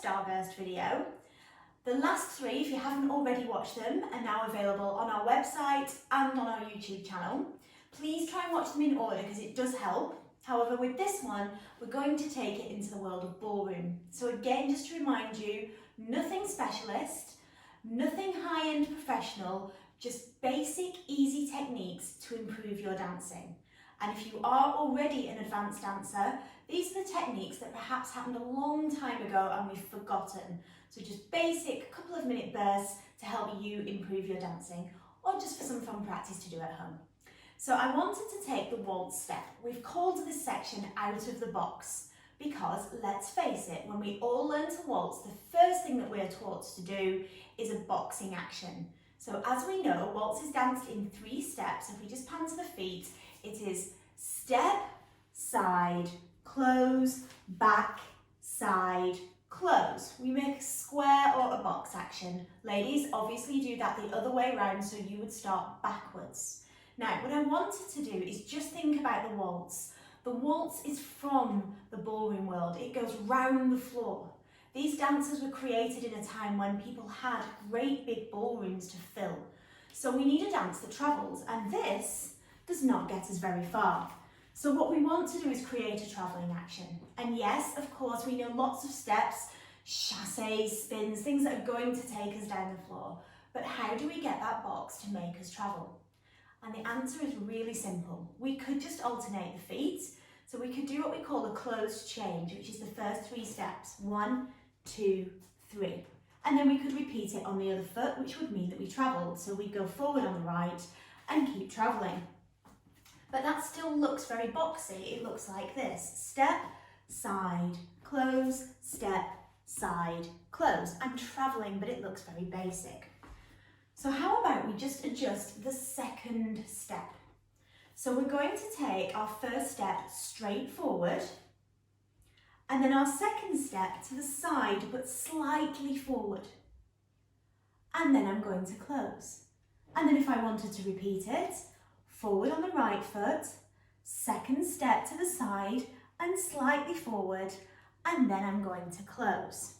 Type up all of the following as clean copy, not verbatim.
Starburst video. The last three, if you haven't already watched them, are now available on our website and on our YouTube channel. Please try and watch them in order because it does help. However, with this one, we're going to take it into the world of ballroom. So again, just to remind you, nothing specialist, nothing high-end professional, just basic, easy techniques to improve your dancing. And if you are already an advanced dancer, these are the techniques that perhaps happened a long time ago and we've forgotten. So just basic, couple of minute bursts to help you improve your dancing, or just for some fun practice to do at home. So I wanted to take the waltz step. We've called this section out of the box because, let's face it, when we all learn to waltz, the first thing that we're taught to do is a boxing action. So as we know, waltz is danced in 3 steps. If we just pan to the feet, it is step, side, close, back, side, close. We make a square or a box action. Ladies, obviously do that the other way around, so you would start backwards. Now, what I wanted to do is just think about the waltz. The waltz is from the ballroom world. It goes round the floor. These dances were created in a time when people had great big ballrooms to fill. So we need a dance that travels, and this does not get us very far. So what we want to do is create a travelling action. And yes, of course, we know lots of steps, chassés, spins, things that are going to take us down the floor. But how do we get that box to make us travel? And the answer is really simple. We could just alternate the feet. So we could do what we call a closed change, which is the first 3 steps. 1, 2, 3. And then we could repeat it on the other foot, which would mean that we travelled. So we go forward on the right and keep travelling. But that still looks very boxy. It looks like this. Step, side, close, step, side, close. I'm travelling, but it looks very basic. So how about we just adjust the second step? So we're going to take our first step straight forward, and then our second step to the side, but slightly forward. And then I'm going to close. And then if I wanted to repeat it, forward on the right foot, second step to the side and slightly forward, and then I'm going to close.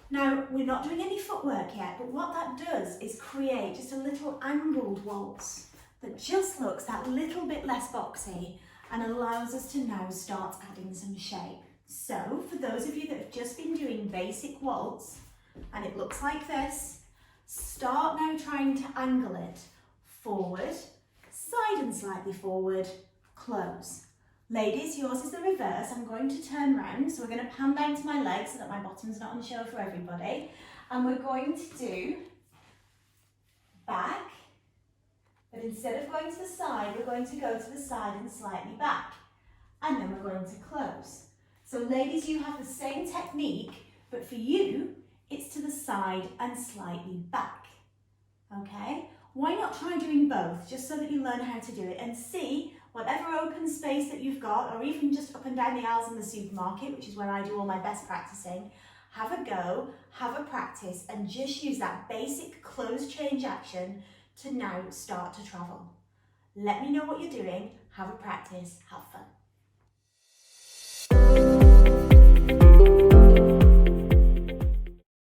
Now, we're not doing any footwork yet, but what that does is create just a little angled waltz that just looks that little bit less boxy and allows us to now start adding some shape. So, for those of you that have just been doing basic waltz, and it looks like this, start now trying to angle it forward, side and slightly forward, close. Ladies, yours is the reverse. I'm going to turn round, so we're going to pan down to my legs so that my bottom's not on show for everybody. And we're going to do back, but instead of going to the side, we're going to go to the side and slightly back. And then we're going to close. So ladies, you have the same technique, but for you, it's to the side and slightly back. Okay? Why not try doing both, just so that you learn how to do it and see whatever open space that you've got, or even just up and down the aisles in the supermarket, which is where I do all my best practicing. Have a go, have a practice, and just use that basic close change action to now start to travel. Let me know what you're doing, have a practice, have fun.